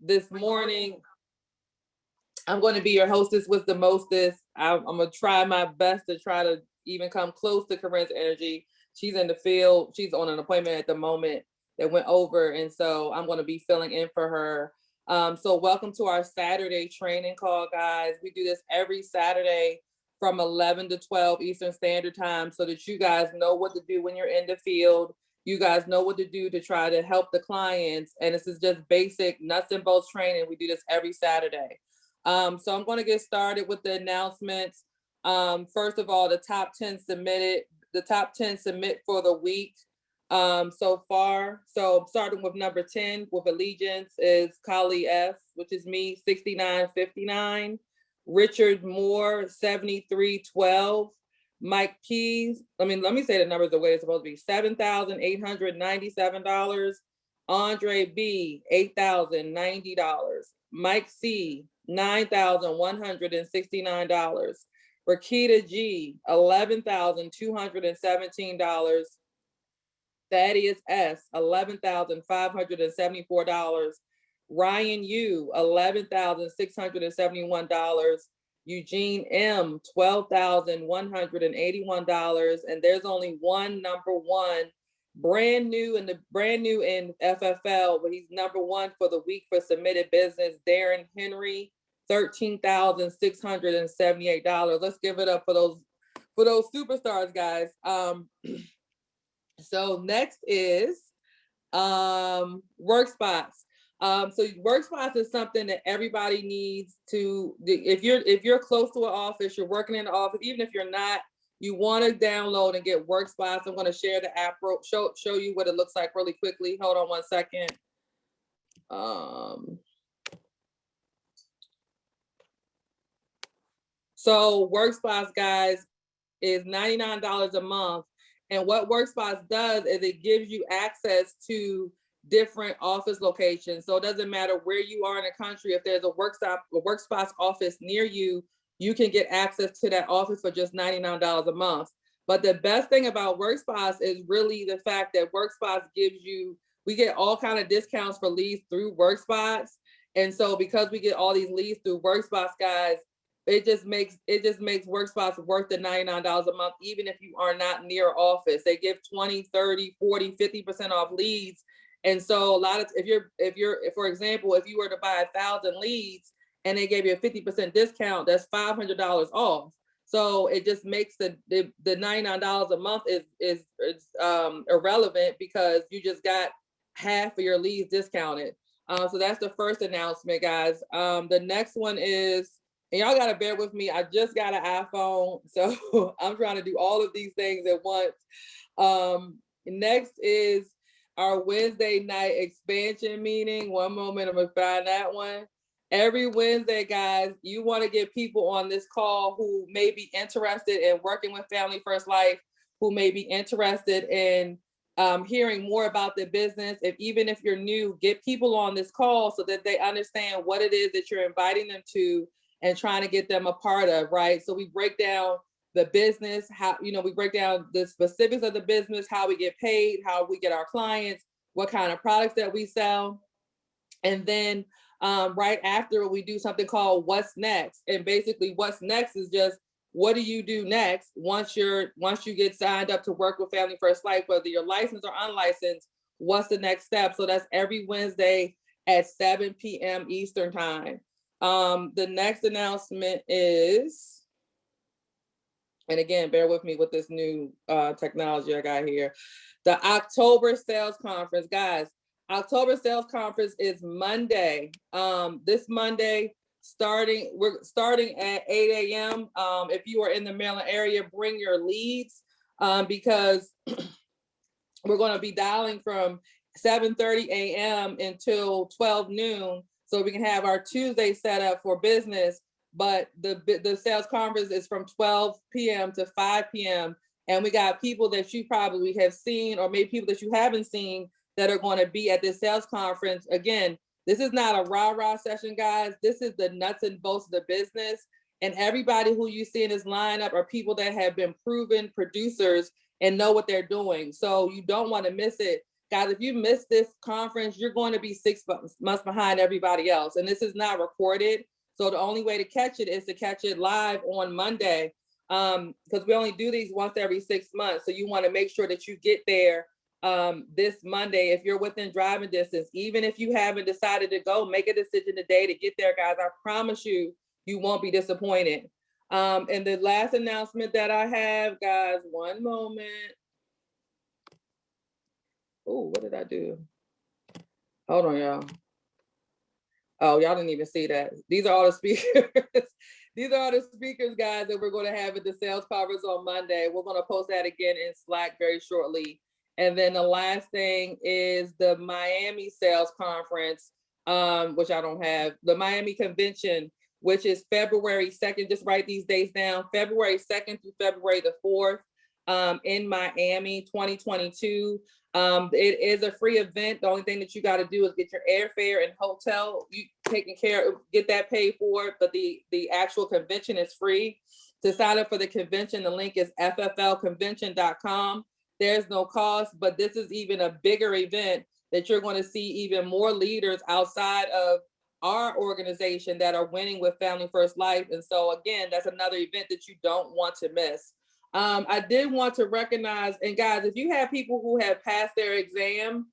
This morning, I'm going to be your hostess with the mostest. I'm going to try my best to try to even come close to Corinne's energy. She's in the field. She's on an appointment at the moment that went over. And so I'm going to be filling in for her. So welcome to our Saturday training call, guys. We do this every Saturday from 11 to 12 Eastern Standard Time so that you guys know what to do when you're in the field. You guys know what to do to try to help the clients. And this is just basic nuts and bolts training. We do this every Saturday. So I'm going to get started with the announcements. First of all, the top 10 submitted, the top 10 submit for the week so far. So starting with number 10 with Allegiance is Kali S, which is me, 6959. Richard Moore, 7312. Mike Keys, let me say the numbers the way it's supposed to be, $7,897. Andre B, $8,090. Mike C, $9,169. Rakita G, $11,217. Thaddeus S, $11,574. Ryan U, $11,671. Eugene M, $12,181. And there's only one number one, brand new in FFL, but he's number one for the week for submitted business, Darren Henry, $13,678. Let's give it up for those superstars, guys. So next is WorkSpots. So WorkSpots is something that everybody needs to, if you're close to an office, you're working in the office, even if you're not, you want to download and get WorkSpots. I'm going to share the app, show you what it looks like really quickly. Hold on one second. So WorkSpots, guys, is $99 a month. And what WorkSpots does is it gives you access to different office locations. So it doesn't matter where you are in the country. If there's a WorkSpots office near you, you can get access to that office for just $99 a month. But the best thing about WorkSpots is really the fact that WorkSpots gives you, we get all kind of discounts for leads through WorkSpots. And so because we get all these leads through WorkSpots, guys, it just makes WorkSpots worth the $99 a month, even if you are not near office. They give 20, 30, 40, 50% off leads. And so a lot of, if for example, if you were to buy 1,000 leads and they gave you a 50% discount, that's $500 off. So it just makes the $99 a month is irrelevant because you just got half of your leads discounted. So that's the first announcement, guys. The next one is, and y'all gotta bear with me, I just got an iPhone, so I'm trying to do all of these things at once. Next is our Wednesday night expansion meeting. One moment, I'm gonna find that one. Every Wednesday, guys, you wanna get people on this call who may be interested in working with Family First Life, who may be interested in hearing more about the business. Even if you're new, get people on this call so that they understand what it is that you're inviting them to and trying to get them a part of, right? So we break down the business, how, we break down the specifics of the business, how we get paid, how we get our clients, what kind of products that we sell. And then right after, we do something called What's Next. And basically what's next is just, what do you do next once you get signed up to work with Family First Life, whether you're licensed or unlicensed, what's the next step? So that's every Wednesday at 7 p.m. Eastern time. The next announcement is, and again, bear with me with this new technology I got here. The October Sales Conference, guys. October Sales Conference is Monday. This Monday, we're starting at 8 a.m. If you are in the Maryland area, bring your leads because we're going to be dialing from 7:30 a.m. until 12 noon. So we can have our Tuesday set up for business, but the sales conference is from 12 p.m. to 5 p.m. And we got people that you probably have seen, or maybe people that you haven't seen, that are going to be at this sales conference. Again, this is not a rah-rah session, guys. This is the nuts and bolts of the business. And everybody who you see in this lineup are people that have been proven producers and know what they're doing. So you don't want to miss it. Guys, if you miss this conference, you're going to be 6 months behind everybody else. And this is not recorded. So the only way to catch it is to catch it live on Monday. Because we only do these once every 6 months. So you want to make sure that you get there this Monday. If you're within driving distance, even if you haven't decided to go, make a decision today to get there, guys. I promise you, you won't be disappointed. And the last announcement that I have, guys, one moment. Oh, what did I do? Hold on, y'all. Oh, y'all didn't even see that. These are all the speakers. These are all the speakers, guys, that we're going to have at the sales conference on Monday. We're going to post that again in Slack very shortly. And then the last thing is the Miami sales conference, which I don't have. The Miami convention, which is February 2nd. Just write these dates down. February 2nd through February the 4th in Miami, 2022. It is a free event. The only thing that you got to do is get your airfare and hotel. You taking care of, get that paid for, but the actual convention is free. To sign up for the convention, the link is fflconvention.com. There's no cost, but this is even a bigger event that you're going to see even more leaders outside of our organization that are winning with Family First Life. And so again, that's another event that you don't want to miss. I did want to recognize, and guys, if you have people who have passed their exam,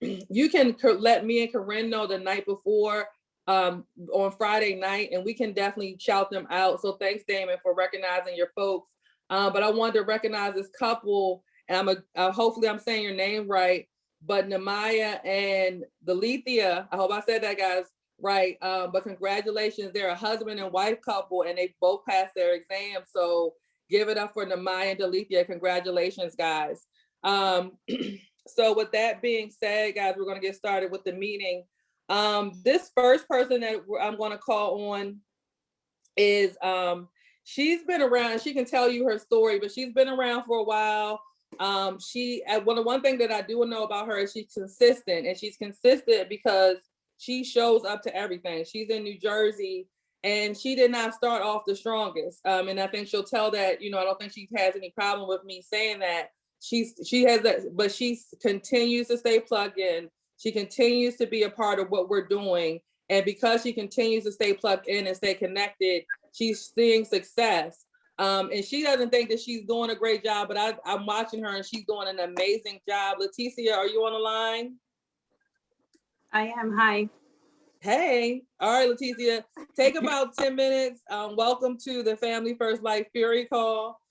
you can let me and Corinne know the night before on Friday night, and we can definitely shout them out. So thanks, Damon, for recognizing your folks. But I wanted to recognize this couple, and hopefully I'm saying your name right, but Namaya and Laticia, I hope I said that, guys, right. But congratulations, they're a husband and wife couple, and they both passed their exam. So give it up for Namaya and Laticia. Congratulations, guys. So with that being said, guys, we're going to get started with the meeting. This first person that I'm going to call on is, she's been around. She can tell you her story, but she's been around for a while. One thing that I do know about her is she's consistent, and she's consistent because she shows up to everything. She's in New Jersey, and she did not start off the strongest. And I think she'll tell that, I don't think she has any problem with me saying that. She has that, but she continues to stay plugged in. She continues to be a part of what we're doing. And because she continues to stay plugged in and stay connected, she's seeing success. And she doesn't think that she's doing a great job, but I'm watching her and she's doing an amazing job. Laticia, are you on the line? I am. Hi. Hey. All right, Laticia, take about 10 minutes. Welcome to the Family First Life Fury Call.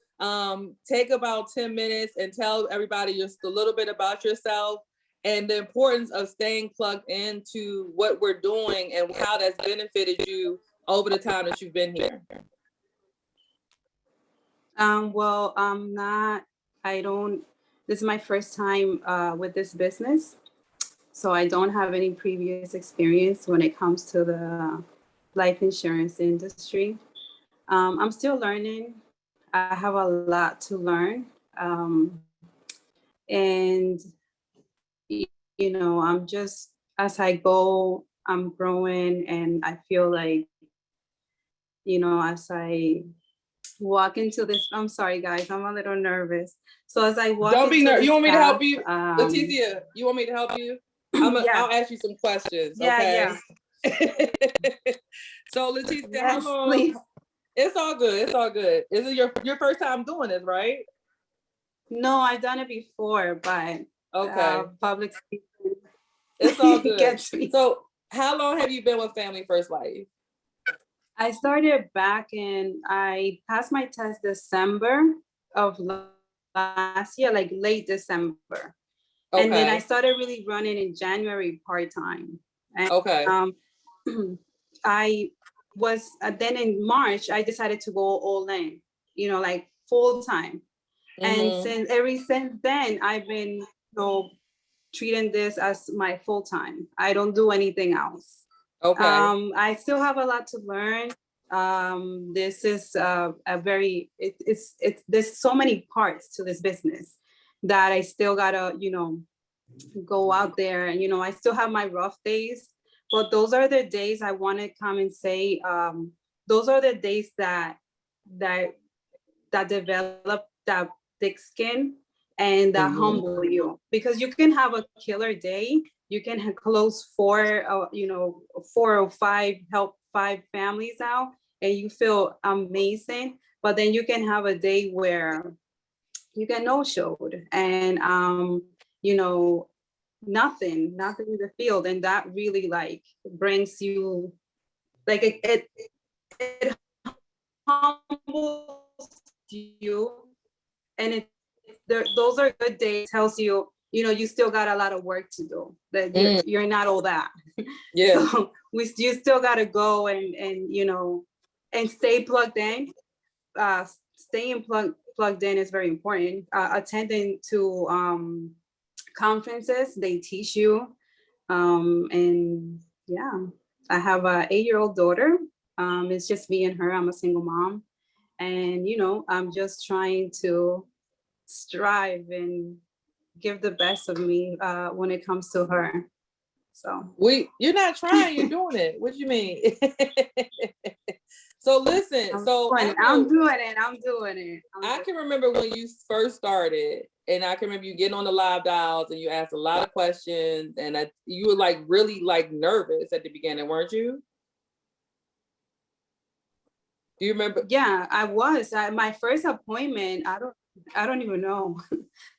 Take about 10 minutes and tell everybody just a little bit about yourself and the importance of staying plugged into what we're doing and how that's benefited you over the time that you've been here. This is my first time with this business. So I don't have any previous experience when it comes to the life insurance industry. I'm still learning. I have a lot to learn. And, I'm just, as I go, I'm growing, and I feel like, as I walk into this, I'm sorry, guys, I'm a little nervous. So as I walk Don't be nervous. You want me to help you? Laticia, you want me to help you? I'll ask you some questions, okay? Yeah. So Laticia, yes, how long? Please. It's all good. It's all good. Is it your first time doing this, right? No, I've done it before, but okay. Public speaking. It's all good. Gets me. So how long have you been with Family First Life? I started back I passed my test December of last year, like late December. Okay. And then I started really running in January part-time. And, okay. I was, then in March, I decided to go all in, like full-time. Mm-hmm. And ever since then, I've been, treating this as my full-time. I don't do anything else. Okay. I still have a lot to learn. This is there's so many parts to this business that I still gotta, go out there, and, I still have my rough days, but those are the days I want to come and say, those are the days that develop that thick skin and that humble you, because you can have a killer day. You can close 4 or 5, help 5 families out, and you feel amazing. But then you can have a day where you get no showed, and nothing in the field, and that really like brings you like it humbles you, and those are good days. Tells you, you still got a lot of work to do. That you're not all that. Yeah. So you still got to go and and stay plugged in. Staying plugged in is very important. Attending to conferences, they teach you, and yeah, I have a 8-year-old daughter. It's just me and her. I'm a single mom, and I'm just trying to strive and give the best of me when it comes to her. So you're not trying, you're doing it. What do you mean? So listen, I'm doing it. I can remember when you first started, and I can remember you getting on the live dials and you asked a lot of questions, and you were like really like nervous at the beginning, weren't you? Do you remember? Yeah, I was. My first appointment, I don't even know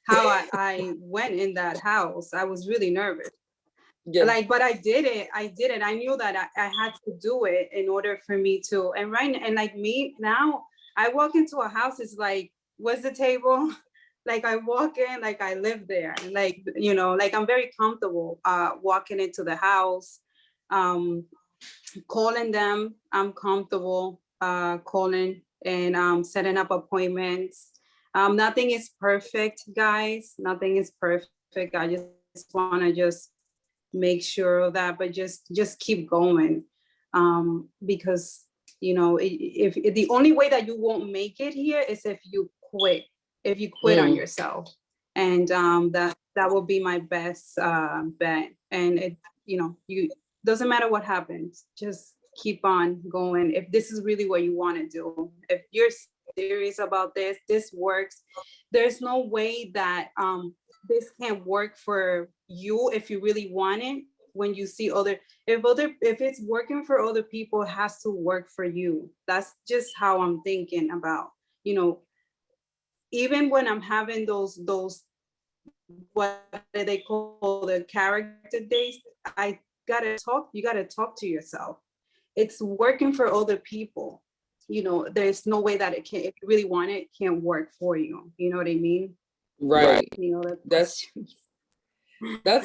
how I went in that house. I was really nervous. Yeah. But I did it. I knew that I had to do it in order for me to. And like me now, I walk into a house, it's like, what's the table? Like I walk in, like I live there. Like, like I'm very comfortable walking into the house, calling them. I'm comfortable calling and setting up appointments. Nothing is perfect, guys. Nothing is perfect. I just want to just make sure of that, but just keep going, because if the only way that you won't make it here is if you quit on yourself, and that will be my best bet. And it you doesn't matter what happens, just keep on going. If this is really what you want to do, if you're serious about this works. There's no way that this can work for you if you really want it. When you see if it's working for other people, it has to work for you. That's just how I'm thinking about, even when I'm having those what they call the character days, you gotta talk to yourself. It's working for other people. There's no way that if you really want it, can't work for you. You know what I mean? Right. That's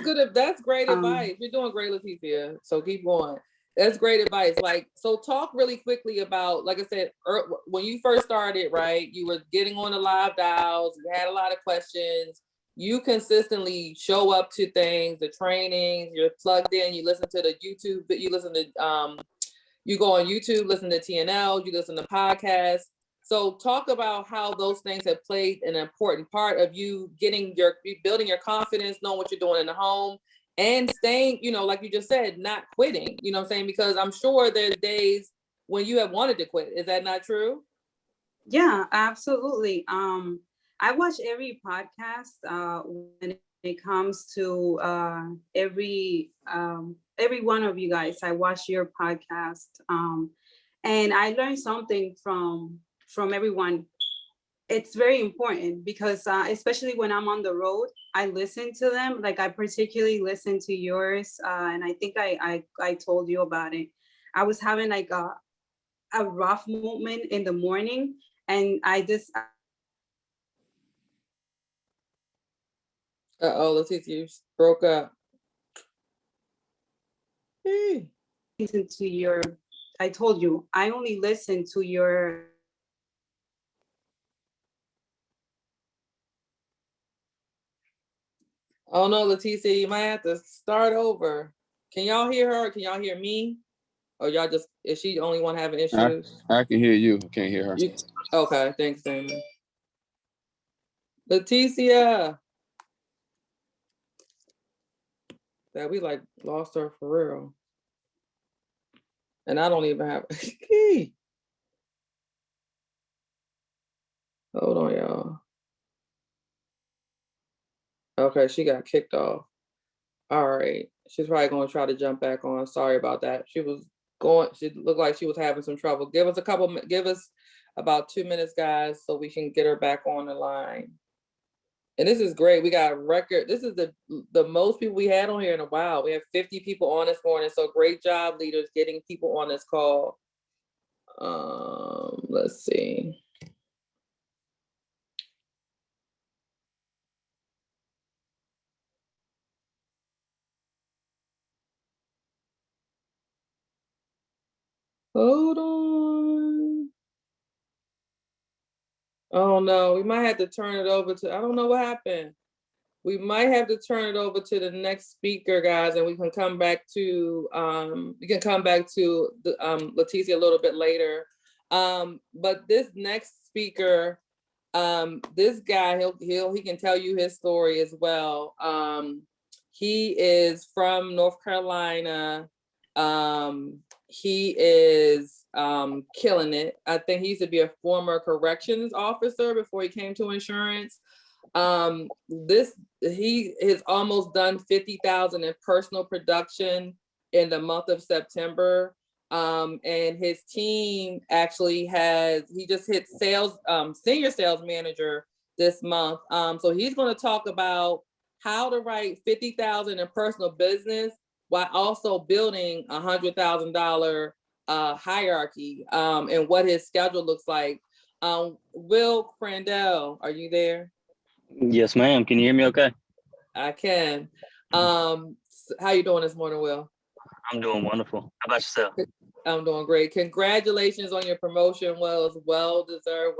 good. That's great advice. You're doing great, Laticia. So keep going. That's great advice. Like, so talk really quickly about, like I said, when you first started, right? You were getting on the live dials. You had a lot of questions. You consistently show up to things, the trainings. You're plugged in. You listen to the YouTube. You listen to you go on YouTube, listen to TNL. You listen to podcasts. So talk about how those things have played an important part of you building your confidence, knowing what you're doing in the home, and staying, like you just said, not quitting, you know what I'm saying? Because I'm sure there's days when you have wanted to quit. Is that not true? Yeah, absolutely. I watch every podcast when it comes to every one of you guys. I watch your podcast, and I learned something from everyone. It's very important because especially when I'm on the road, I listen to them. Like I particularly listen to yours, and I think I told you about it. I was having like a rough moment in the morning, and I just Laticia, you broke up. listen to your. I told you I only listen to your. Oh no, Laticia, you might have to start over. Can y'all hear her? Can y'all hear me? Or y'all is she the only one having issues? I can hear you. I can't hear her. Okay, thanks, Damon. Laticia. That we like lost her for real. And I don't even have a key. Hold on, y'all. Okay, she got kicked off. All right. She's probably going to try to jump back on. Sorry about that. She looked like she was having some trouble. Give us about 2 minutes, guys, so we can get her back on the line. And this is great. We got a record. This is the most people we had on here in a while. We have 50 people on this morning. So great job, leaders, getting people on this call. Let's see. Hold on. Oh no, we might have to turn it over to, I don't know what happened. We might have to turn it over to the next speaker, guys, and we can come back to the Laticia a little bit later. But this next speaker, this guy, he can tell you his story as well. He is from North Carolina. He is killing it. I think he used to be a former corrections officer before he came to insurance. He has almost done 50,000 in personal production in the month of September. And his team actually he just hit senior sales manager this month. So he's going to talk about how to write 50,000 in personal business while also building $100,000 hierarchy, and what his schedule looks like. Will Crandell, are you there? Yes, ma'am. Can you hear me okay? I can. How you doing this morning, Will? I'm doing wonderful. How about yourself? I'm doing great. Congratulations on your promotion, Will. It's well deserved.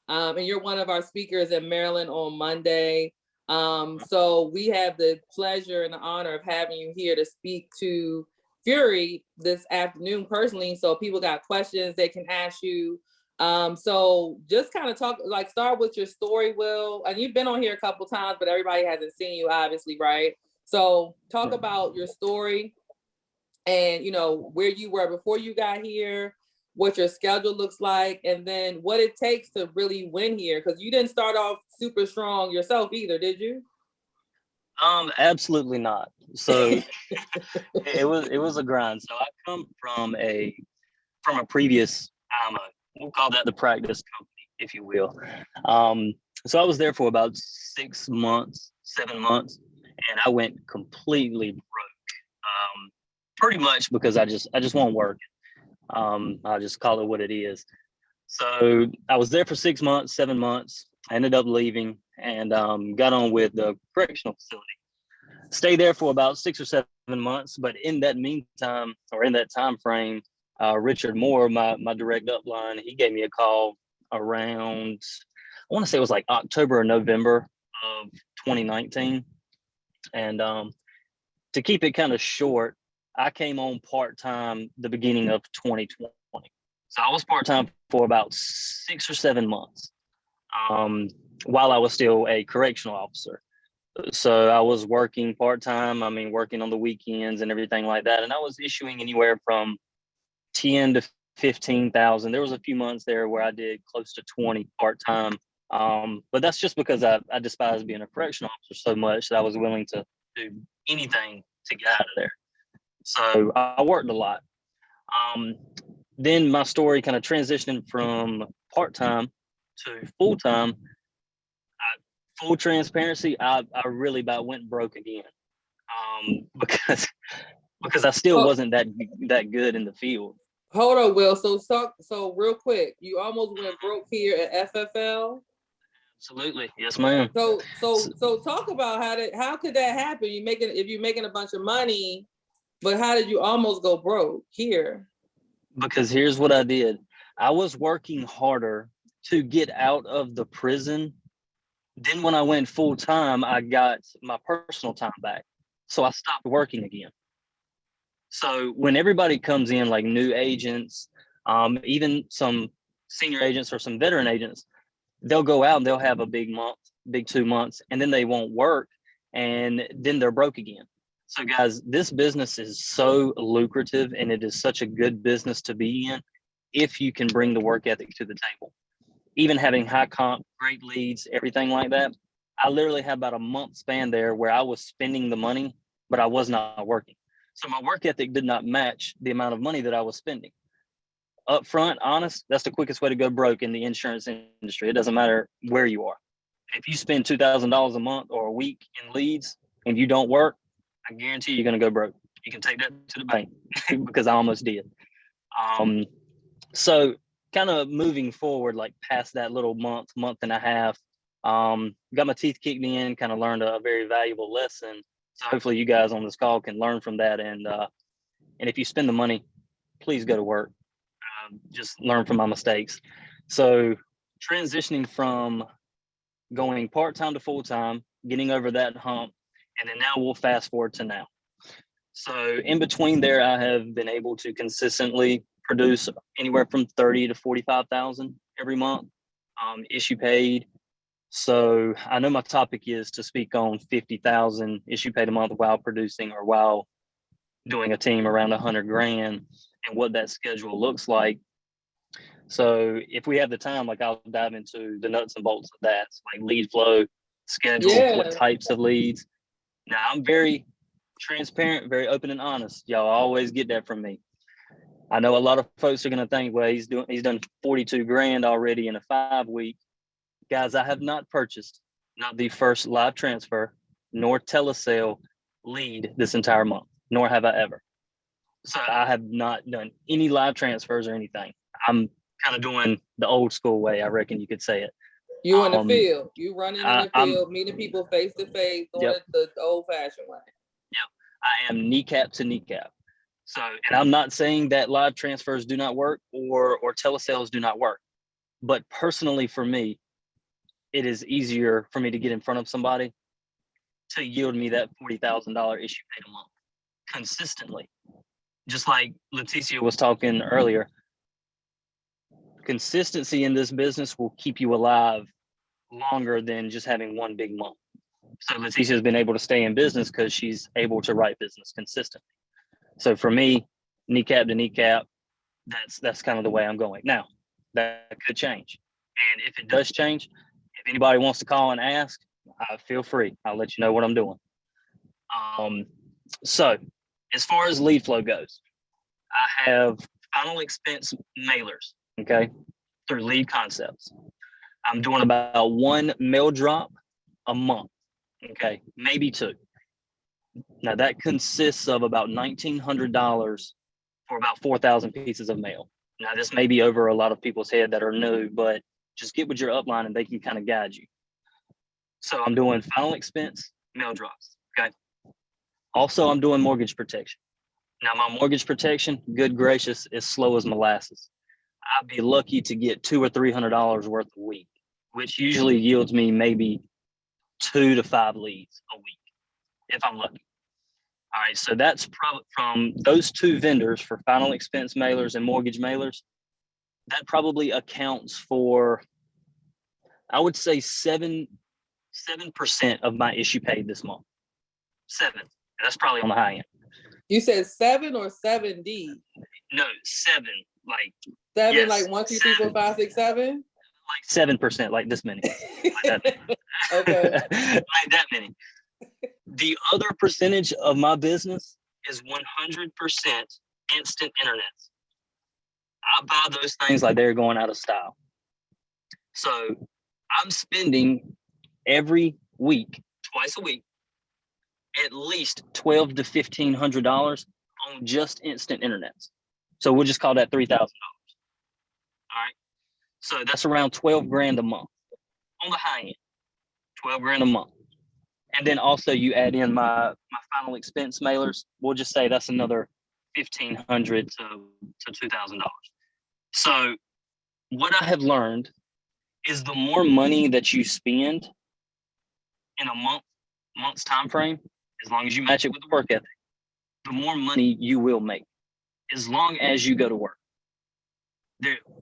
And you're one of our speakers in Maryland on Monday. So we have the pleasure and the honor of having you here to speak to Fury this afternoon personally. So people got questions they can ask you. So just kind of start with your story, Will. And you've been on here a couple times, but everybody hasn't seen you, obviously, right? So talk about your story and, where you were before you got here, what your schedule looks like, and then what it takes to really win here. Because you didn't start off super strong yourself either, did you? Absolutely not. So it was a grind. So I come from a previous, we'll call that the practice company, if you will. So I was there for about 6 months, 7 months, and I went completely broke. Pretty much because I just won't work. I'll just call it what it is. So I was there for 6 months, 7 months. I ended up leaving and got on with the correctional facility. Stayed there for about 6 or 7 months, but in that meantime, or in that time frame, Richard Moore, my direct upline, he gave me a call around, I want to say it was like October or November of 2019. And to keep it kind of short, I came on part-time the beginning of 2020. So I was part-time for about 6 or 7 months while I was still a correctional officer. So I was working part-time, working on the weekends and everything like that. And I was issuing anywhere from 10 to 15,000. There was a few months there where I did close to 20 part-time. But that's just because I despise being a correctional officer so much that I was willing to do anything to get out of there. So I worked a lot. Then my story kind of transitioned from part-time to full-time. Full transparency, I really about went broke again because I still wasn't that good in the field. Hold on, Will. So real quick, you almost went broke here at FFL. Absolutely, yes, ma'am. So talk about how could that happen? If you're making a bunch of money, but how did you almost go broke here? Because here's what I did. I was working harder to get out of the prison. Then when I went full time, I got my personal time back. So I stopped working again. So when everybody comes in, like new agents, even some senior agents or some veteran agents, they'll go out and they'll have a big 2 months, and then they won't work, and then they're broke again. So guys, this business is so lucrative, and it is such a good business to be in if you can bring the work ethic to the table. Even having high comp, great leads, everything like that, I literally had about a month span there where I was spending the money, but I was not working. So my work ethic did not match the amount of money that I was spending. Up front, honest, that's the quickest way to go broke in the insurance industry. It doesn't matter where you are. If you spend $2,000 a month or a week in leads and you don't work, I guarantee you're going to go broke. You can take that to the bank because I almost did. So kind of moving forward, like past that little month and a half, got my teeth kicked in, kind of learned a very valuable lesson. So hopefully you guys on this call can learn from that. And if you spend the money, please go to work. Just learn from my mistakes. So transitioning from going part-time to full-time, getting over that hump, and then now we'll fast forward to now. So in between there, I have been able to consistently produce anywhere from 30 to 45,000 every month, issue paid. So I know my topic is to speak on 50,000 issue paid a month while producing or while doing a team around 100 grand and what that schedule looks like. So if we have the time, like I'll dive into the nuts and bolts of that, so like lead flow, schedule, what types of leads. Now I'm very transparent, very open and honest. Y'all always get that from me. I know a lot of folks are going to think, well, he's done 42 grand already in a 5 week. Guys, I have not purchased not the first live transfer nor telesale lead this entire month, nor have I ever. So I have not done any live transfers or anything. I'm kind of doing the old school way, I reckon you could say it. You in the field, you running in the field, meeting people face to face, doing it the old fashioned way. Yep, I am kneecap to kneecap. So, and I'm not saying that live transfers do not work or telesales do not work, but personally for me, it is easier for me to get in front of somebody to yield me that $40,000 issue paid a month consistently. Just like Laticia was talking earlier, consistency in this business will keep you alive longer than just having one big month. So Laticia has been able to stay in business because she's able to write business consistently. So for me, kneecap to kneecap, that's kind of the way I'm going. Now, that could change. And if it does change, if anybody wants to call and ask, feel free. I'll let you know what I'm doing. So as far as lead flow goes, I have final expense mailers, okay, through Lead Concepts. I'm doing about 1 mail drop a month, okay, maybe 2. Now that consists of about $1,900 for about 4,000 pieces of mail. Now this may be over a lot of people's head that are new, but just get with your upline and they can kind of guide you. So I'm doing final expense mail drops, okay? Also, I'm doing mortgage protection. Now my mortgage protection, good gracious, is slow as molasses. I'd be lucky to get $200 or $300 worth a week, which usually yields me maybe 2 to 5 leads a week, if I'm lucky. All right, so that's probably from those 2 vendors for final expense mailers and mortgage mailers. That probably accounts for, I would say 7% of my issue paid this month. 7. That's probably on the high end. You said 7 or 7D? No, 7. Like 7, yes, like 1, 2, 3, 4, 5, 6, 7? Like 7%, like this many. Like that many. Okay. Like that many. The other percentage of my business is 100% instant internet. I buy those things like they're going out of style. So I'm spending every week, twice a week, at least $1,200 to $1,500 on just instant internet. So we'll just call that $3,000. All right. So that's around 12 grand a month on the high end, 12 grand a month. And then also you add in my final expense mailers. We'll just say that's another $1,500 to $2,000. So what I have learned is the more money that you spend in a month's time frame, as long as you match it with the work ethic, the more money you will make, as long as you go to work.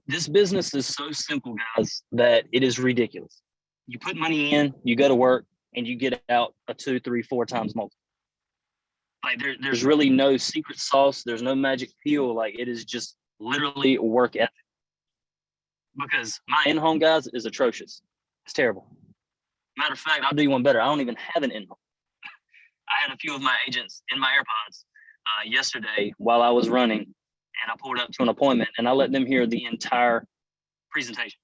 This business is so simple, guys, that it is ridiculous. You put money in, you go to work, and you get out a 2, 3, 4 times multiple. Like there's really no secret sauce. There's no magic pill. Like it is just literally work ethic. Because my in-home, guys, is atrocious. It's terrible. Matter of fact, I'll do you one better. I don't even have an in-home. I had a few of my agents in my AirPods yesterday while I was running, and I pulled up to an appointment, and I let them hear the entire presentation.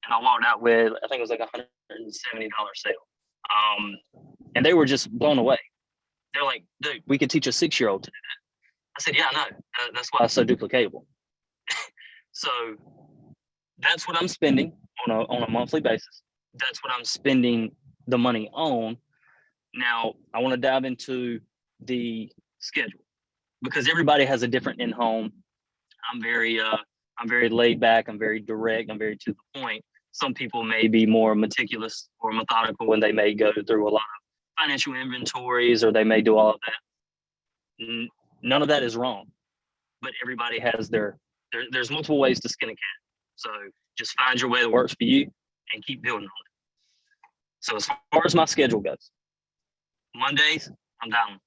And I walked out with, I think it was like $170 sale. And they were just blown away. They're like, dude, we could teach a 6-year-old to do that. I said, yeah, I know. That's why it's so duplicatable. So that's what I'm spending on a monthly basis. That's what I'm spending the money on. Now, I want to dive into the schedule because everybody has a different in-home. I'm very laid back. I'm very direct. I'm very to the point. Some people may be more meticulous or methodical when they may go through a lot of financial inventories, or they may do all of that. None of that is wrong, but everybody has there's multiple ways to skin a cat. So just find your way that works for you and keep building on it. So as far as my schedule goes, Mondays, I'm dialing.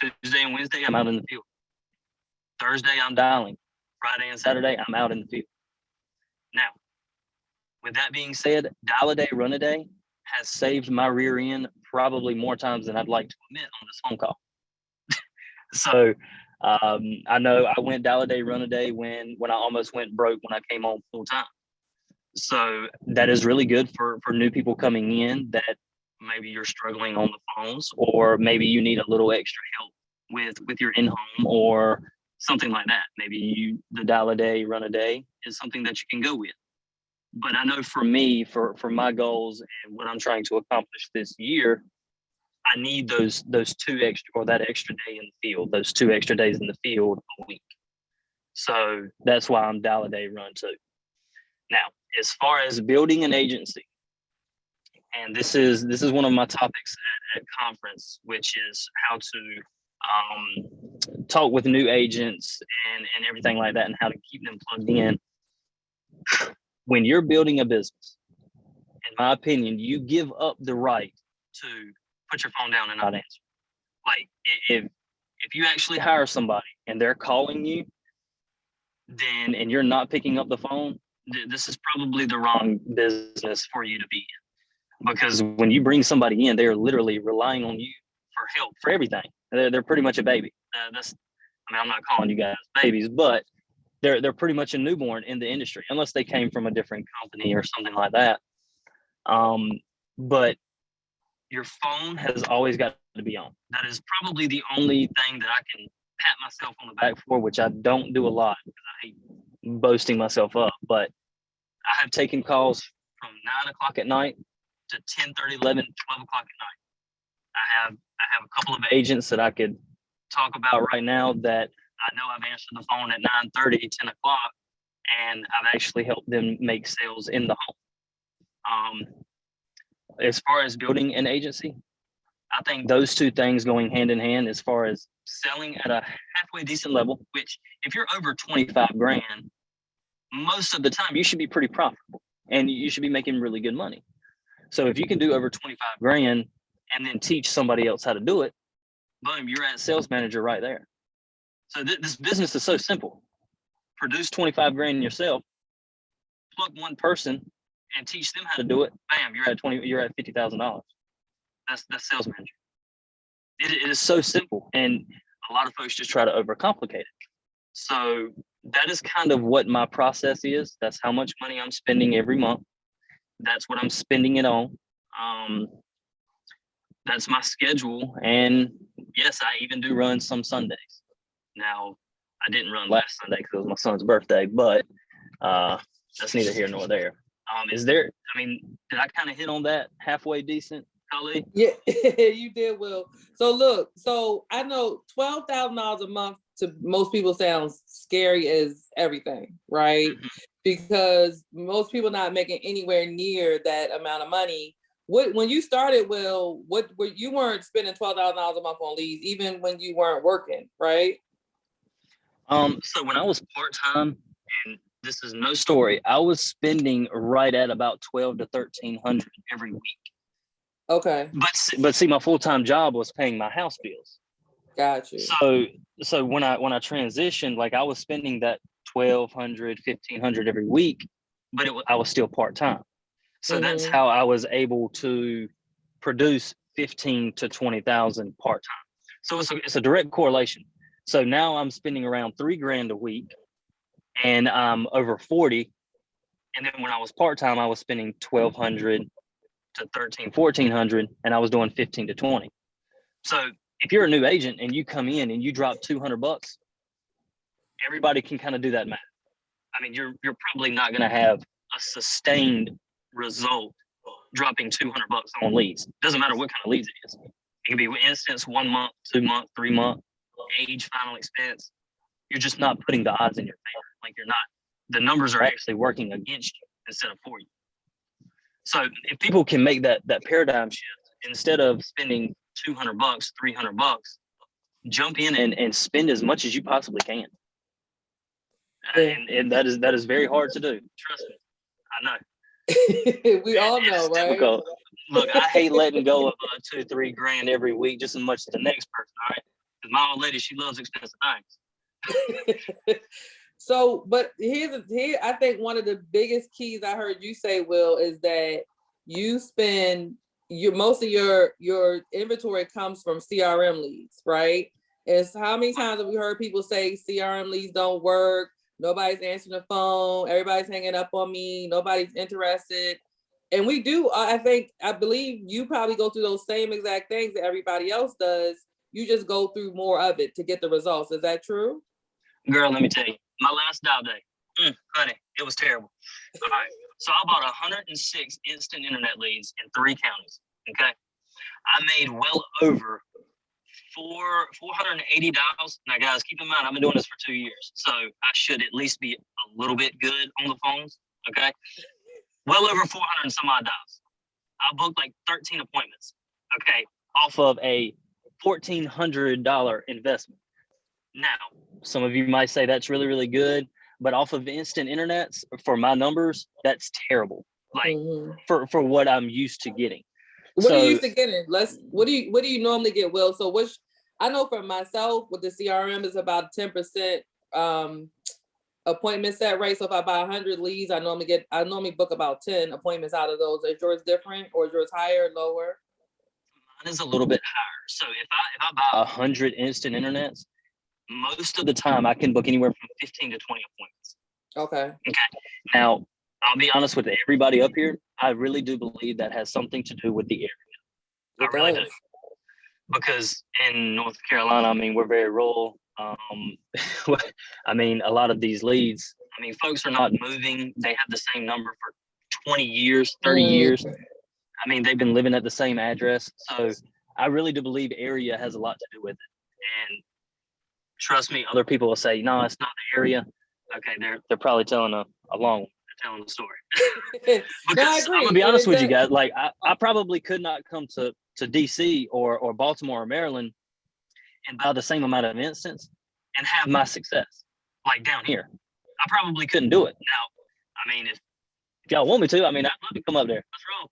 Tuesday and Wednesday, I'm out in the field. Thursday, I'm dialing. Friday and Saturday, I'm out in the field. Now, with that being said, dial a day, run a day has saved my rear end probably more times than I'd like to admit on this phone call. So I know I went dial a day, run a day when I almost went broke when I came on full time. So that is really good for new people coming in that maybe you're struggling on the phones, or maybe you need a little extra help with your in-home or something like that. Maybe the dial a day, run a day is something that you can go with. But I know for me, for my goals and what I'm trying to accomplish this year, I need those 2 extra, or that extra day in the field, those 2 extra days in the field a week. So that's why I'm dial a day, run 2. Now, as far as building an agency, and this is one of my topics at conference, which is how to talk with new agents and everything like that, and how to keep them plugged in. When you're building a business, in my opinion, you give up the right to put your phone down and not answer. Like if you actually hire somebody and they're calling you, and you're not picking up the phone, this is probably the wrong business for you to be in. Because when you bring somebody in, they're literally relying on you for help for everything. They're pretty much a baby. I'm not calling you guys babies, but they're pretty much a newborn in the industry, unless they came from a different company or something like that. But your phone has always got to be on. That is probably the only thing that I can pat myself on the back for, which I don't do a lot because I hate boasting myself up. But I have taken calls from 9 o'clock at night to 10:30, 11, 12 o'clock at night. I have a couple of agents that I could talk about right now that I know I've answered the phone at 9:30, 10 o'clock, and I've actually helped them make sales in the home. As far as building an agency, I think those 2 things going hand in hand, as far as selling at a halfway decent level, which if you're over 25 grand, most of the time you should be pretty profitable and you should be making really good money. So if you can do over 25 grand and then teach somebody else how to do it, boom, you're at sales manager right there. So this business is so simple. Produce 25 grand yourself, plug one person and teach them how to do it. Bam, you're at $50,000. That's sales manager. It is so simple, and a lot of folks just try to overcomplicate it. So that is kind of what my process is. That's how much money I'm spending every month. That's what I'm spending it on. That's my schedule. And yes, I even do run some Sundays. Now, I didn't run last Sunday because it was my son's birthday, but that's neither here nor there. Did I kind of hit on that halfway decent, Ali? Yeah, you did, Will. So look, I know $12,000 a month to most people sounds scary as everything, right? Mm-hmm. Because most people not making anywhere near that amount of money. When you started, Will, you weren't spending $12,000 a month on leads, even when you weren't working, right? So when I was part-time, and this is no story, I was spending right at about $1,200 to $1,300 every week. Okay. But see, my full-time job was paying my house bills. Gotcha. So when I transitioned, like I was spending that $1,200, $1,500 every week, but I was still part-time. So that's how I was able to produce 15 to 20,000 part-time. So it's a direct correlation. So now I'm spending around $3,000 a week, and I'm over 40. And then when I was part-time, I was spending 1,200 to 1,400, and I was doing 15 to 20. So if you're a new agent and you come in and you drop $200, everybody can kind of do that math. I mean, you're probably not going to have a sustained result dropping $200 on leads. Doesn't matter what kind of leads it is. It can be instance, 1 month, 2 month, 3 month, age, final expense. You're just not putting the odds in your favor. Like, you're not. The numbers are actually working against you instead of for you. So if people can make that paradigm shift, instead of spending $200, $300, jump in and spend as much as you possibly can. And that is very hard to do. Trust me. I know. We all know, right? Difficult. Look, I hate letting go of $2-3 grand every week just as much as the next person, all right? Because my old lady, she loves expensive things. So, but here, I think one of the biggest keys I heard you say, Will, is that you spend most of your inventory comes from CRM leads, right? And so how many times have we heard people say CRM leads don't work? Nobody's answering the phone. Everybody's hanging up on me. Nobody's interested. And we do, I believe you probably go through those same exact things that everybody else does. You just go through more of it to get the results. Is that true? Girl, let me tell you, my last dial day, honey, it was terrible. All right. So I bought 106 instant internet leads in 3 counties. Okay. I made well over $480. Now, guys, keep in mind, I've been doing this for 2 years, so I should at least be a little bit good on the phones. Okay. Well over 400 and some odd dials. I booked like 13 appointments. Okay. Off of a $1,400 investment. Now, some of you might say that's really, really good, but off of instant internets, for my numbers, that's terrible. Like for what I'm used to getting. What are you used to getting? What do you normally get, Will? So I know for myself with the CRM is about 10% appointment set rate. So if I buy 100 leads, I normally book about 10 appointments out of those. Is yours different, or is yours higher or lower? Mine is a little bit higher. So if I buy 100 instant internets, most of the time I can book anywhere from 15 to 20 appointments. Okay. Now, I'll be honest with everybody up here. I really do believe that has something to do with the area. I really do. Because in North Carolina, I mean, we're very rural. I mean, a lot of these leads, I mean, folks are not moving. They have the same number for 20 years, 30 years. I mean, they've been living at the same address. So I really do believe area has a lot to do with it. And trust me, other people will say, no, it's not the area. Okay, they're probably telling a long one. They're telling the story. Because I'm gonna be honest with you guys, like I probably could not come to DC or Baltimore or Maryland and buy the same amount of instance and have my success like down here. I probably couldn't do it. Now, I mean, if y'all want me to, I mean, I'd love to come up there. What's wrong?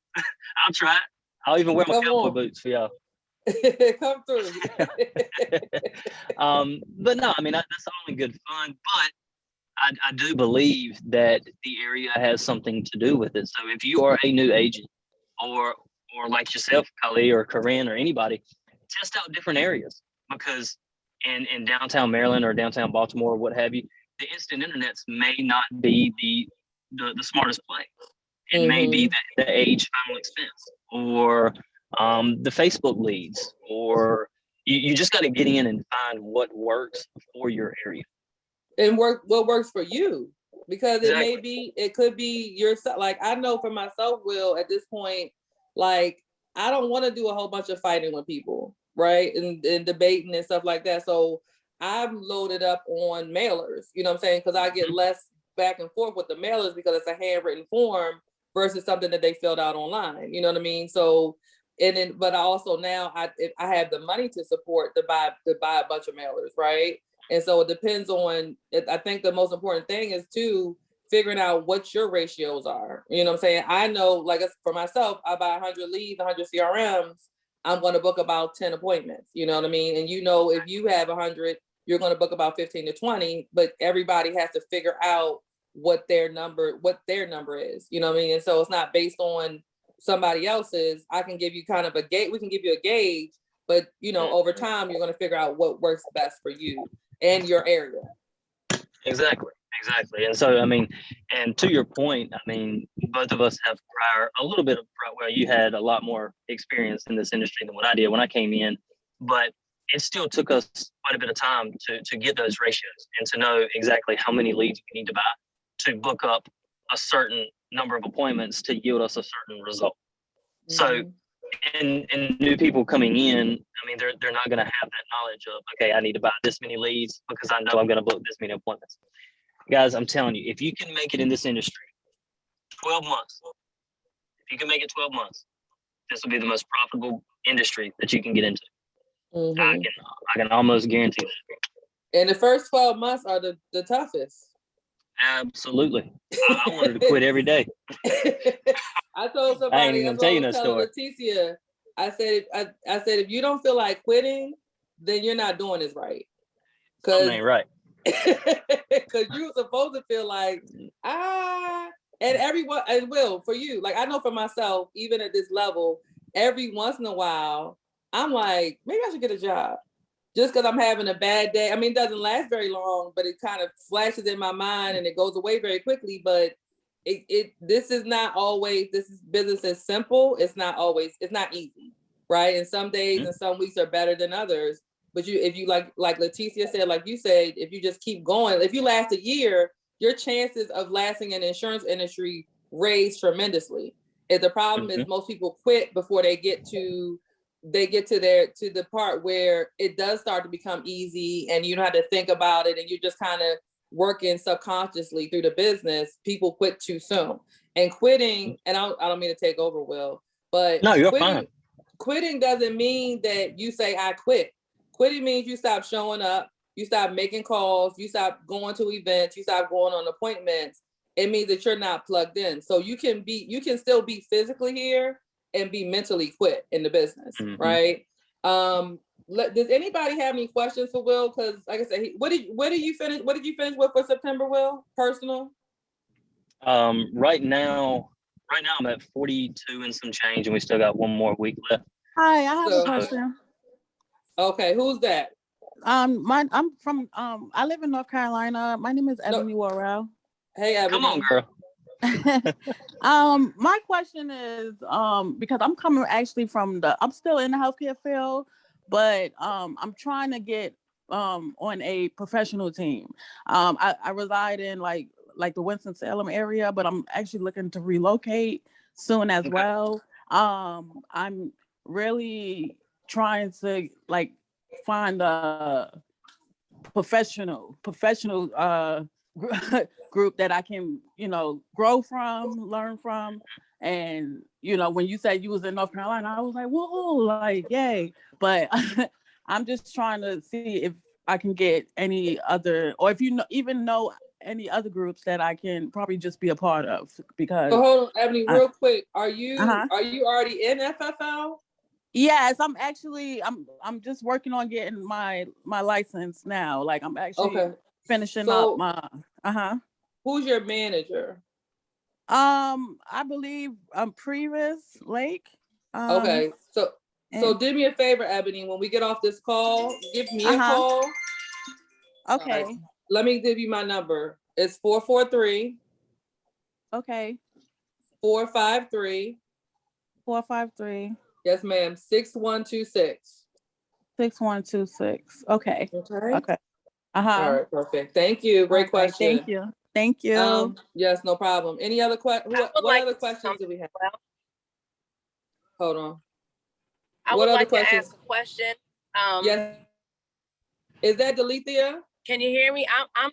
I'll try it. I'll even wear my cowboy boots for y'all. Come through. But no, I mean, that's only good fun. But I do believe that the area has something to do with it. So if you are a new agent, or like yourself, Kali or Corinne or anybody, test out different areas, because in downtown Maryland or downtown Baltimore or what have you, the instant internets may not be the smartest play. It may be the age, final expense, or the Facebook leads, or you just got to get in and find what works for your area. And what works for you, because it could be yourself. Like, I know for myself, Will, at this point, like, I don't want to do a whole bunch of fighting with people, right? And debating and stuff like that. So I'm loaded up on mailers, you know what I'm saying? Because I get less back and forth with the mailers because it's a handwritten form versus something that they filled out online. You know what I mean? So, but I also now I have the money to support to buy a bunch of mailers, right? And so it depends on, I think the most important thing is too, figuring out what your ratios are. You know what I'm saying? I know, like, for myself, I buy 100 leads, 100 CRMs, I'm going to book about 10 appointments. You know what I mean? And if you have 100, you're going to book about 15 to 20, but everybody has to figure out what their number is, you know what I mean? And so it's not based on somebody else's. I can give you kind of a gauge, we can give you a gauge, but you know, over time, you're going to figure out what works best for you and your area. Exactly. And so, I mean, and to your point, I mean, both of us have a little bit of well, you had a lot more experience in this industry than what I did when I came in, but it still took us quite a bit of time to get those ratios and to know exactly how many leads we need to buy to book up a certain number of appointments to yield us a certain result. So, and new people coming in, I mean, they're not going to have that knowledge of, okay, I need to buy this many leads because I know I'm going to book this many appointments. Guys, I'm telling you, if you can make it in this industry 12 months, if you can make it 12 months, this will be the most profitable industry that you can get into. I can almost guarantee that. And the first 12 months are the toughest. Absolutely. I wanted to quit every day. I told somebody, I ain't even tell you no story. Laticia, I said, if you don't feel like quitting, then you're not doing this right. Something ain't right. Because you're supposed to feel like, and everyone, and will, for you, like I know for myself, even at this level, every once in a while, I'm like, maybe I should get a job. Just because I'm having a bad day. I mean, it doesn't last very long, but it kind of flashes in my mind and it goes away very quickly. But this is not always, business is simple. It's not easy, right? And some days and some weeks are better than others. But if you like Laticia said, like you said, if you just keep going, if you last a year, your chances of lasting in the insurance industry raise tremendously. And the problem is most people quit before they get to the part where it does start to become easy and you don't have to think about it and you're just kind of working subconsciously through the business. People quit too soon. And quitting, and I don't mean to take over, Will, but no, you're fine. Quitting doesn't mean that you say I quit. Quitting means you stop showing up, you stop making calls, you stop going to events, you stop going on appointments. It means that you're not plugged in. So you can still be physically here and be mentally quit in the business, right? Does anybody have any questions for Will? Because like I said, what did you finish with for September, Will? Personal? Right now I'm at 42 and some change, and we still got one more week left. Hi, I have a question. Okay, who's that? I'm from I live in North Carolina. My name is Ebony Worrell. Hey, Ebony. Come on, girl. My question is, because I'm coming actually I'm still in the healthcare field, but I'm trying to get on a professional team. I reside in like the Winston-Salem area, but I'm actually looking to relocate soon as well. I'm really trying to like find a professional group that I can, grow from, learn from. And, when you said you was in North Carolina, I was like, whoa, like, yay. But I'm just trying to see if I can get any other, or if you even know any other groups that I can probably just be a part of, because. So hold on, Ebony, real quick. Are you already in FFL? Yes, I'm just working on getting my license now. Like I'm actually finishing up my Who's your manager? I believe Previous Lake. Okay. So do me a favor, Ebony, when we get off this call, give me a call. Okay. Right. Let me give you my number. It's 443. Okay. 453. 453. Yes, ma'am. 6126. 6126. Okay. Okay. All right, perfect. Thank you. Great question. Thank you. Yes, no problem. Any other questions? What other questions do we have? Hold on. I would like to ask a question. Yes. Is that Laticia? Can you hear me? I'm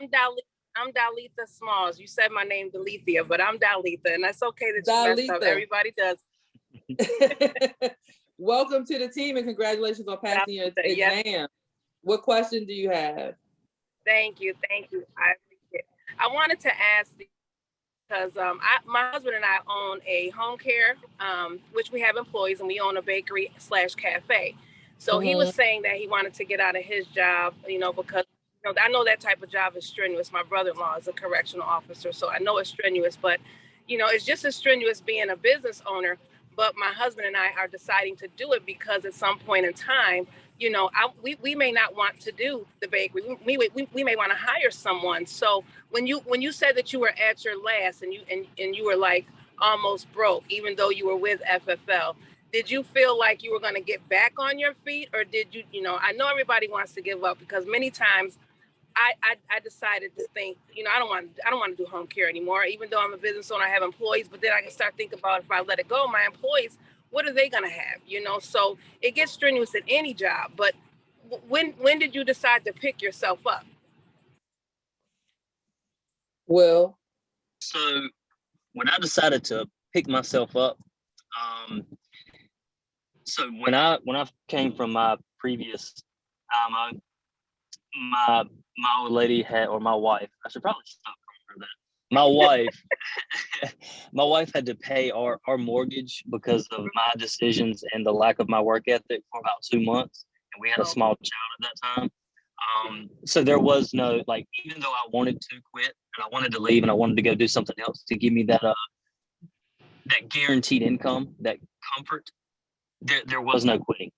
Dalitha Smalls. You said my name Dalitha, but I'm Dalitha, and that's okay that you messed up. Everybody does. Welcome to the team, and congratulations on passing your exam. Yes. What question do you have? Thank you. I appreciate it. I wanted to ask because my husband and I own a home care, which we have employees, and we own a bakery / cafe. So he was saying that he wanted to get out of his job, because you know, I know that type of job is strenuous. My brother-in-law is a correctional officer, so I know it's strenuous, but you know, it's just as strenuous being a business owner. But my husband and I are deciding to do it because at some point in time, you know, we may not want to do the bakery. We may want to hire someone. So when you said that you were at your last and you were like almost broke, even though you were with FFL, did you feel like you were going to get back on your feet, or did you, you know, I know everybody wants to give up because many times I decided to think, you know, I don't want to do home care anymore, even though I'm a business owner, I have employees, but then I can start thinking about if I let it go, my employees, what are they going to have, you know? So it gets strenuous at any job, but when did you decide to pick yourself up? Well, So when I decided to pick myself up, so when I came from my previous my old lady had, or my wife, I should probably stop calling her that. My wife, my wife had to pay our mortgage because of my decisions and the lack of my work ethic for about 2 months. And we had a small child at that time. So there was no, like, even though I wanted to quit and I wanted to leave and I wanted to go do something else to give me that that guaranteed income, that comfort, there was no quitting.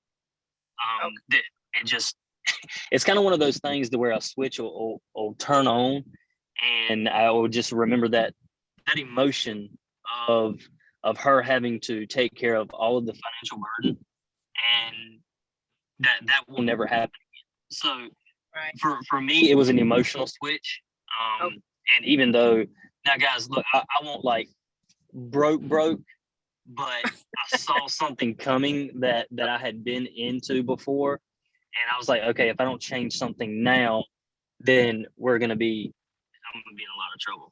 It just, it's kind of one of those things to where a switch will turn on, and I will just remember that emotion of her having to take care of all of the financial burden, and that will never happen again. So for me, it was an emotional switch. And even though, now guys, look, I won't like broke, but I saw something coming that I had been into before. And I was like, okay, if I don't change something now, then I'm going to be in a lot of trouble.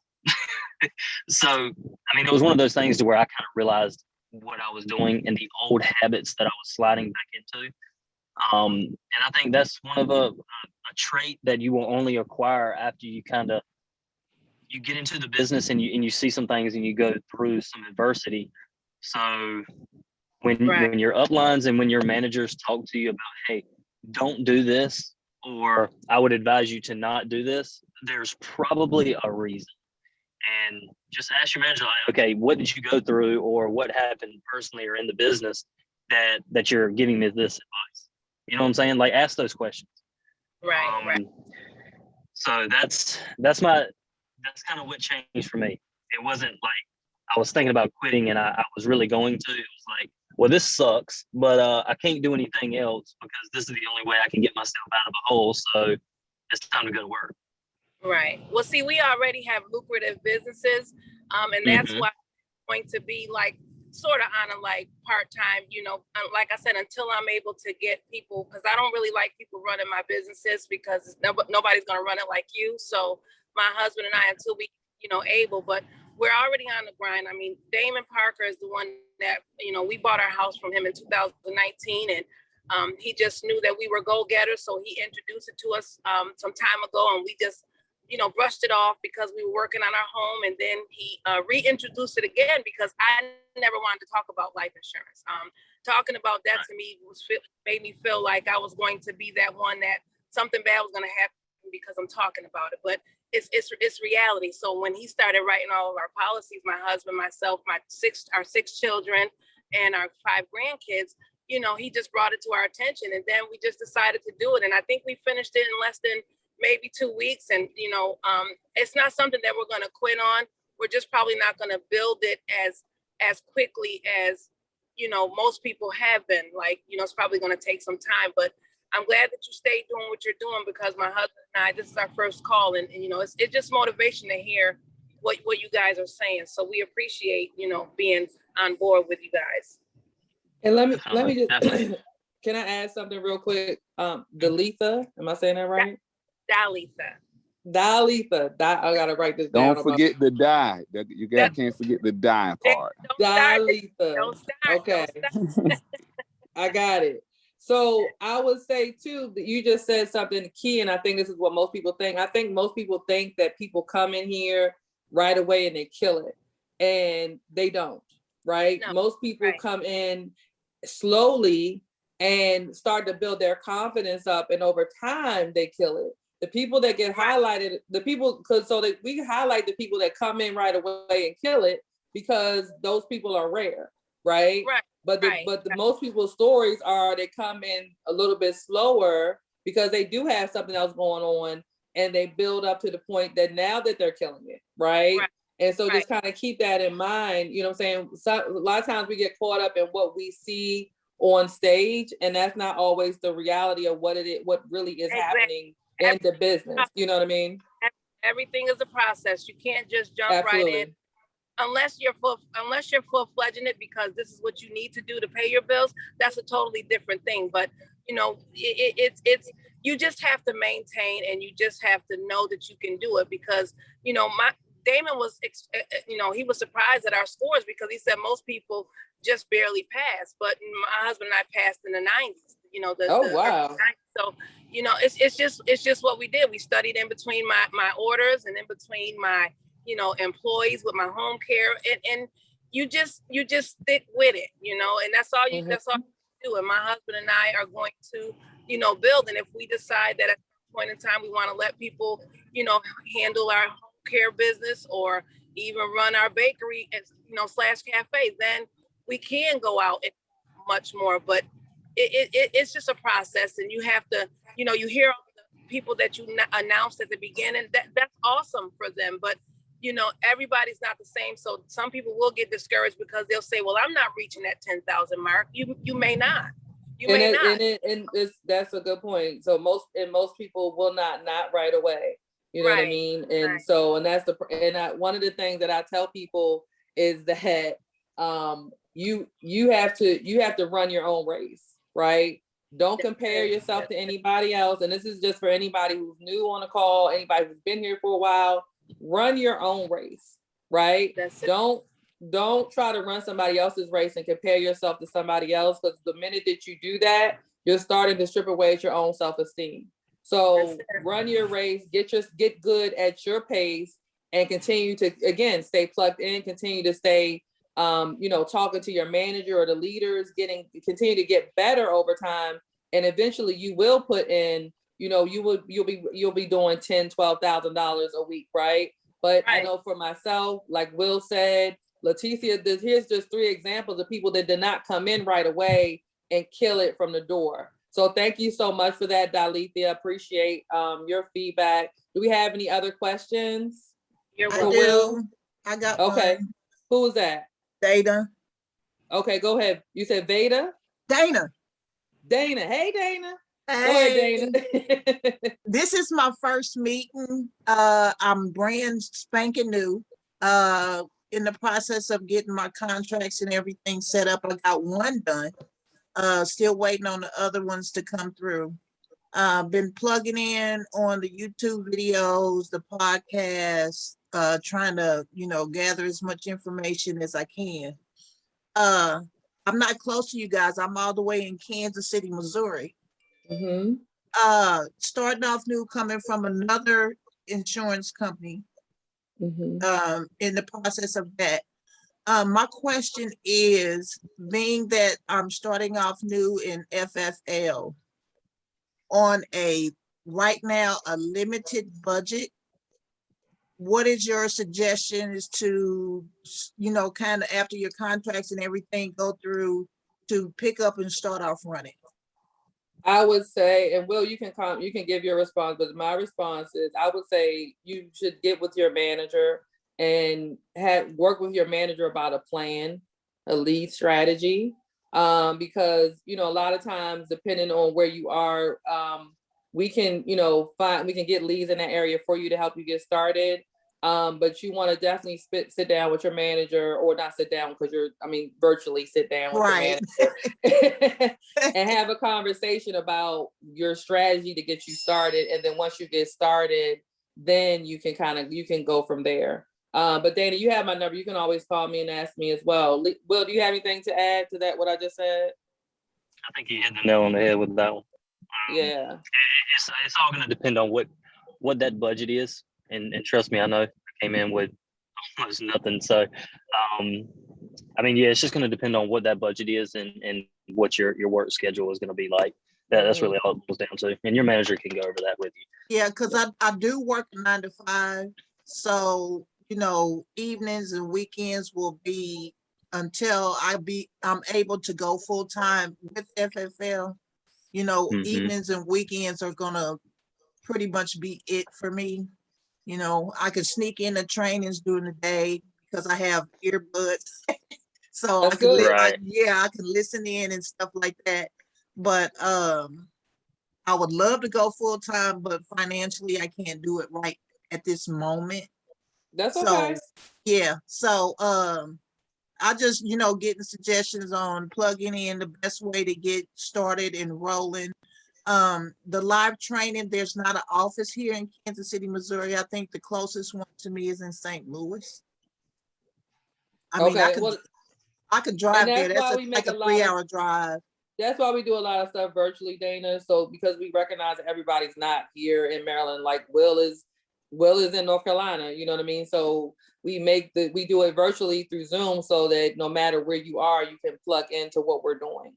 So, I mean, it was one of those things to where I kind of realized what I was doing and the old habits that I was sliding back into. And I think that's one of a trait that you will only acquire after you you get into the business and you see some things and you go through some adversity. So when your uplines and when your managers talk to you about, hey, don't do this, or I would advise you to not do this, there's probably a reason. And just ask your manager, like, okay, what did you go through, or what happened personally or in the business that you're giving me this advice? You know what I'm saying? Like, ask those questions. Right. So that's kind of what changed for me. It wasn't like I was thinking about quitting and I was really going to. It was like, well, this sucks, but I can't do anything else because this is the only way I can get myself out of a hole. So it's time to go to work. Right. Well, see, we already have lucrative businesses, and that's why it's going to be like sort of on a like part-time, you know, like I said, until I'm able to get people, because I don't really like people running my businesses because nobody's going to run it like you. So my husband and I, until we, you know, able, but we're already on the grind. I mean, Damon Parker is the one that, you know, we bought our house from him in 2019, and he just knew that we were go-getters. So he introduced it to us some time ago, and we just, you know, brushed it off because we were working on our home. And then he reintroduced it again because I never wanted to talk about life insurance. Talking about that to me made me feel like I was going to be that one that something bad was going to happen because I'm talking about it. But it's reality. So when he started writing all of our policies, my husband, myself, our six children, and our 5 grandkids, you know, he just brought it to our attention, and then we just decided to do it. And I think we finished it in less than maybe 2 weeks. And, you know, it's not something that we're going to quit on. We're just probably not going to build it as quickly as, you know, most people have been. Like, you know, it's probably going to take some time, but I'm glad that you stayed doing what you're doing, because my husband and I, this is our first call, and you know, it's just motivation to hear what you guys are saying. So we appreciate, you know, being on board with you guys. And let me just, can I add something real quick? Dalitha, am I saying that right? Dalitha. I gotta write this down. Don't forget the die. You guys can't forget the die part. Dalitha. Don't start. Okay. I got it. So I would say too that you just said something key, and I think this is what most people think. I think most people think that people come in here right away and they kill it, and they don't. Right? No. Most people come in slowly and start to build their confidence up, and over time they kill it. the people that get highlighted, the people, because so that we highlight the people that come in right away and kill it, because those people are rare, right? Right. But the most people's stories are they come in a little bit slower because they do have something else going on, and they build up to the point that now that they're killing it, right? And so just kind of keep that in mind, you know what I'm saying? So, a lot of times we get caught up in what we see on stage, and that's not always the reality of what really is happening in the business. You know what I mean? Everything is a process. You can't just jump right in. Unless you're full-fledged in it because this is what you need to do to pay your bills, that's a totally different thing. But you know, it's you just have to maintain, and you just have to know that you can do it, because you know, Damon was, you know, he was surprised at our scores because he said most people just barely pass, but my husband and I passed in the 90s. You know, wow. So you know, it's just what we did. We studied in between my orders and in between my, you know, employees with my home care, and you just stick with it, you know, and that's all you do. And my husband and I are going to, you know, build. And if we decide that at some point in time we want to let people, you know, handle our home care business or even run our bakery and, you know, / cafe, then we can go out and much more. But it's just a process, and you have to, you know, you hear all the people that you announced at the beginning, that's awesome for them, but you know, everybody's not the same. So some people will get discouraged because they'll say, well, I'm not reaching that 10,000 mark. You may not. That's a good point. So most people will not right away. You know what I mean? And so, and that's one of the things that I tell people is that you have to run your own race, right? Don't compare yourself to anybody else. And this is just for anybody who's new on the call, anybody who's been here for a while. Run your own race, right? Don't try to run somebody else's race and compare yourself to somebody else, because the minute that you do that, you're starting to strip away your own self-esteem. So run your race, get good at your pace, and continue to, again, stay plugged in, continue to stay you know, talking to your manager or the leaders, continue to get better over time, and eventually you will put in, you know, you'll be doing $10,000, $12,000 a week, right? But I know for myself, like Will said, Laticia, here's just 3 examples of people that did not come in right away and kill it from the door. So thank you so much for that, Laticia. Appreciate your feedback. Do we have any other questions? I got one. Who was that? Dana. Okay, go ahead. You said Veda? Dana. Hey, Dana. Hey, this is my first meeting. I'm brand spanking new. In the process of getting my contracts and everything set up. I got one done. Still waiting on the other ones to come through. Been plugging in on the YouTube videos, the podcasts, trying to, you know, gather as much information as I can. I'm not close to you guys. I'm all the way in Kansas City, Missouri. Starting off new, coming from another insurance company. In the process of that. My question is, being that I'm starting off new in FFL on right now a limited budget, what is your suggestion as to, you know, kind of after your contracts and everything go through, to pick up and start off running? I would say, and Will, you can give your response, but my response is, I would say you should get with your manager and work with your manager about a plan, a lead strategy, because, you know, a lot of times, depending on where you are, we can get leads in that area for you to help you get started. But you want to definitely sit down with your manager, or not sit down because virtually sit down with your manager and have a conversation about your strategy to get you started. And then once you get started, then you can go from there. But Dana, you have my number. You can always call me and ask me as well. Will, do you have anything to add to that, what I just said? I think you hit the nail on the head with that one. Yeah. It's all going to depend on what that budget is. And trust me, I know I came in with almost nothing. So, it's just going to depend on what that budget is and what your work schedule is going to be like. That's really all it boils down to. And your manager can go over that with you. Yeah, because I do work 9 to 5. So, you know, evenings and weekends will be until I'm able to go full time with FFL. You know, evenings and weekends are gonna pretty much be it for me. You know, I could sneak in the trainings during the day because I have earbuds. So That's good. Right. I can listen in and stuff like that. But I would love to go full time, but financially I can't do it right at this moment. That's So okay. yeah. So I just, you know, getting suggestions on plugging in the best way to get started and rolling. The live training, there's not an office here in Kansas City, Missouri. I think the closest one to me is in St. Louis. I mean, Okay. I could drive there. That's why That's we make like a a lot of 3-hour drive. That's why we do a lot of stuff virtually, Dana. So because we recognize that everybody's not here in Maryland, like Will is in North Carolina, you know what I mean? So we do it virtually through Zoom so that no matter where you are, you can plug into what we're doing.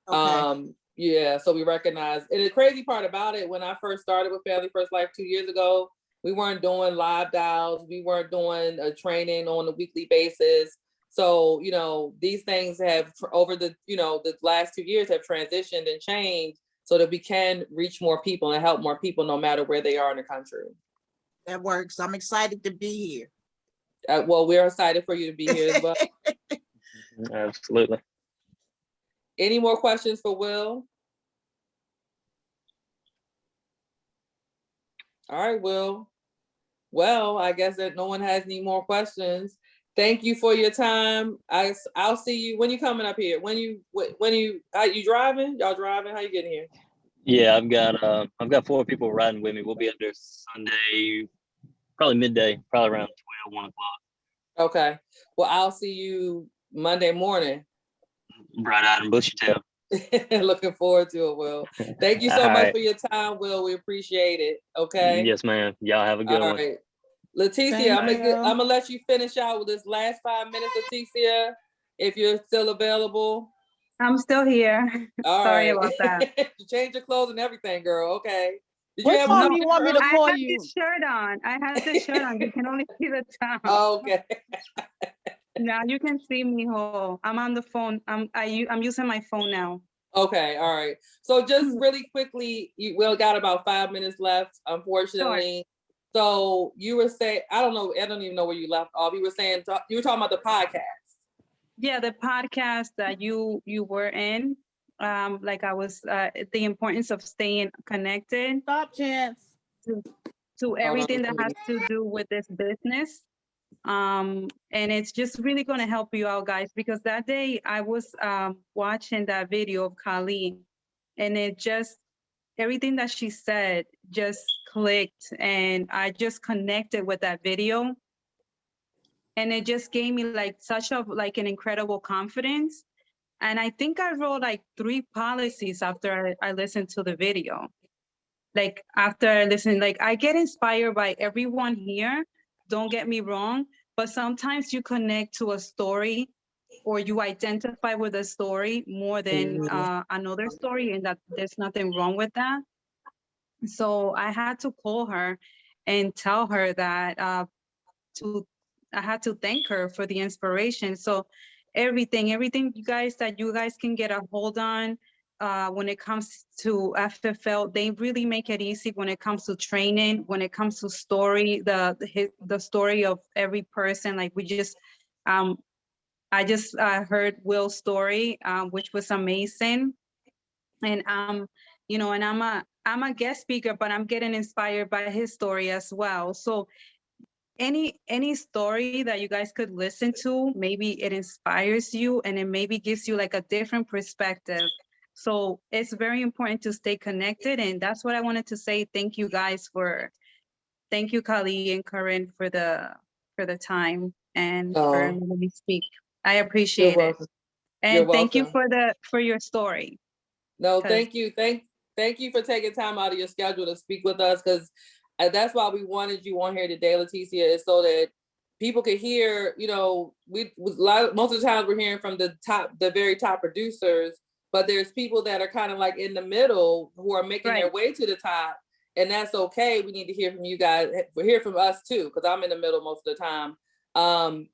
Okay. Yeah, so we recognize. And the crazy part about it, when I first started with Family First Life 2 years ago, we weren't doing live dials. We weren't doing a training on a weekly basis. So, you know, these things have over the last 2 years have transitioned and changed so that we can reach more people and help more people no matter where they are in the country. That works. I'm excited to be here. Well, we're excited for you to be here as well. Absolutely. Any more questions for Will? All right, Will. Well, I guess that no one has any more questions. Thank you for your time. I'll see you when you coming up here. When you driving? Y'all driving? How you getting here? Yeah, I've got 4 people riding with me. We'll be up there Sunday, probably midday, probably around 12, 1 o'clock. Okay. Well, I'll see you Monday morning. Bright-eyed and bushy-tailed. Looking forward to it, Will. Thank you so much for your time, Will. We appreciate it. Okay. Yes, ma'am. Y'all have a good one. All right. Laticia, I'm gonna let you finish out with this last 5 minutes, Laticia, if you're still available. I'm still here. Sorry about that. You change your clothes and everything, girl. Okay. What time you want me to call you? I had this shirt on. You can only see the top. Okay. Now you can see me whole. I'm on the phone. I'm using my phone now. Okay, all right. So just really quickly, we got about 5 minutes left, unfortunately. Sure. So you were saying, I don't even know where you left off. You were saying, you were talking about the podcast. Yeah, the podcast that you were in. Like I was, the importance of staying connected. Stop, Chance. To everything that has to do with this business. And it's just really going to help you out, guys, because that day I was watching that video of Kali, and it just, everything that she said just clicked, and I just connected with that video, and it just gave me like such an incredible confidence. And I think I wrote like 3 policies after I listened to the video. Like after I listen, like I get inspired by everyone here. Don't get me wrong, but sometimes you connect to a story or you identify with a story more than another story, and that there's nothing wrong with that. So I had to call her and tell her that I had to thank her for the inspiration. So everything you guys can get a hold on. When it comes to FFL, they really make it easy when it comes to training, when it comes to story, the story of every person. Like we just, I just heard Will's story, which was amazing. And you know, and I'm a guest speaker, but I'm getting inspired by his story as well. So any story that you guys could listen to, maybe it inspires you and it maybe gives you like a different perspective. So it's very important to stay connected. And that's what I wanted to say. Thank you guys thank you, Kali and Corinne, for the time and for letting me speak. I appreciate it. And thank you for your story. No, thank you. Thank you for taking time out of your schedule to speak with us, because that's why we wanted you on here today, Laticia, is so that people could hear, you know, most of the times we're hearing from the very top producers, but there's people that are kind of like in the middle who are making their way to the top. And that's okay. We need to hear from you guys, hear from us too, because I'm in the middle most of the time.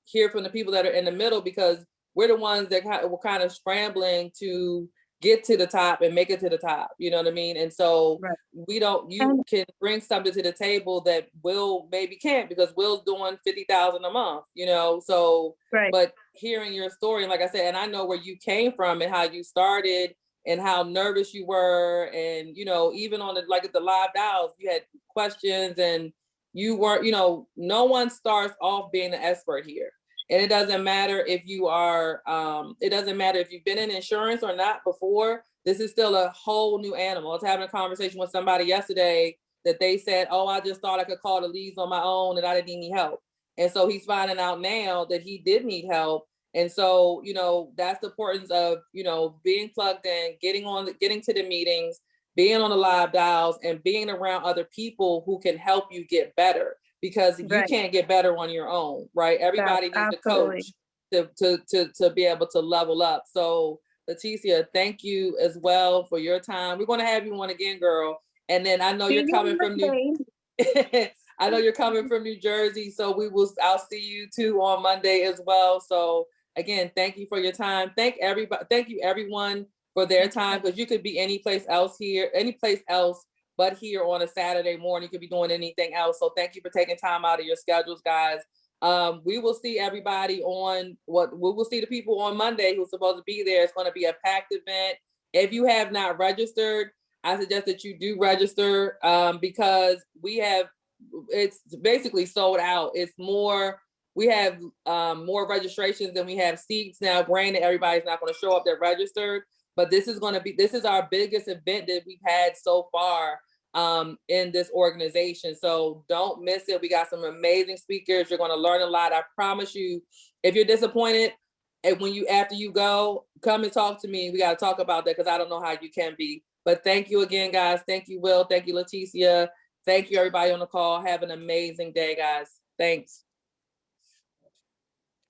Hear from the people that are in the middle, because we're the ones that we're kind of scrambling to get to the top and make it to the top. You know what I mean? And so you can bring something to the table that Will maybe can't, because Will's doing $50,000 a month, you know? So, but hearing your story, and like I said, and I know where you came from and how you started and how nervous you were. And, you know, even on like at the live dials, you had questions and you weren't, you know, no one starts off being an expert here. And it doesn't matter if you are, it doesn't matter if you've been in insurance or not before. This is still a whole new animal. I was having a conversation with somebody yesterday that they said, oh, I just thought I could call the leads on my own and I didn't need any help. And so he's finding out now that he did need help. And so, you know, that's the importance of, you know, being plugged in, getting to the meetings, being on the live dials, and being around other people who can help you get better, because you can't get better on your own, right? Everybody needs a coach to be able to level up. So Laticia, thank you as well for your time. We're going to have you on again, girl. And then I know you're coming from I know you're coming from New Jersey, so I'll see you too on Monday as well. So again, thank you for your time. Thank you everyone for their time, because you could be any place else but here on a Saturday morning. You could be doing anything else. So thank you for taking time out of your schedules, guys. We will see everybody we will see the people on Monday who's supposed to be there. It's going to be a packed event. If you have not registered, I suggest that you do register, because it's basically sold out. We have more registrations than we have seats now. Granted, everybody's not going to show up that registered, but this is our biggest event that we've had so far in this organization. So don't miss it. We got some amazing speakers. You're going to learn a lot. I promise you. If you're disappointed, and after you go, come and talk to me. We got to talk about that, because I don't know how you can be. But thank you again, guys. Thank you, Will. Thank you, Laticia. Thank you, everybody on the call. Have an amazing day, guys. Thanks.